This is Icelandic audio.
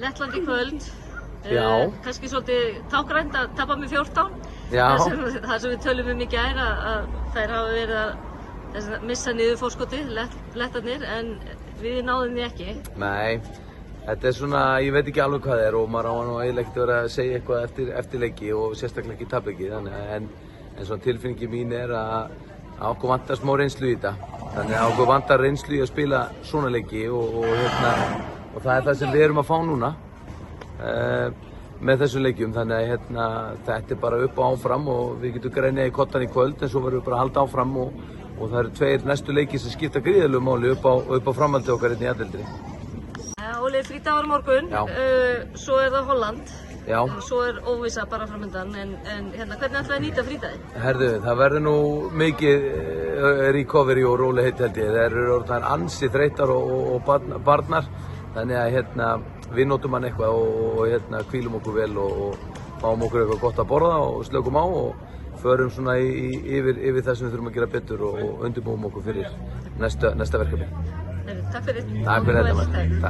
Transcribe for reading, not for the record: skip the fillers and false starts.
Lettland í kvöld. Já. Kannski svolítið tákrænt að tapa með 14. Já. Það sem við tölum í gær að þær hafa verið að missa niður fórskotið, lettarnir, en við náðum því ekki. Nei, þetta svona, ég veit ekki alveg hvað það er og maður á nú eiginlega ekkert að vera að segja eitthvað eftir leiki og sérstaklega ekki tapleiki, en svona tilfinningi mín er að okkur vantar smá reynslu í þetta. Þannig að okkur vantar reynslu í að spila svona leiki og það er það sem við erum að fá núna með þessum leikjum. Þannig að þetta er bara upp og áfram og við getum greinið í kottan í kvöld en svo verðum við bara að halda áfram og það eru 2 næstu leiki sem skipta gríðarlegu máli upp á framhaldi okkar hérna í A-deildinni. Óli, frídagur morgun, svo er það Holland. Já. Svo er óvissa bara framöndan, en hvernig ætlaði að nýta frídaginn? Herðu, það verður nú mikið recovery og rólegheit held ég. Það eru orðnar ansi þreyttar og barnar, þannig að við notum hann eitthvað og hvílum okkur vel og fáum okkur eitthvað gott að borða og slökum á og förum svona yfir það sem við þurfum að gera betur og undirbúum okkur fyrir næsta verkefni. Takk fyrir. Takk fyrir þetta.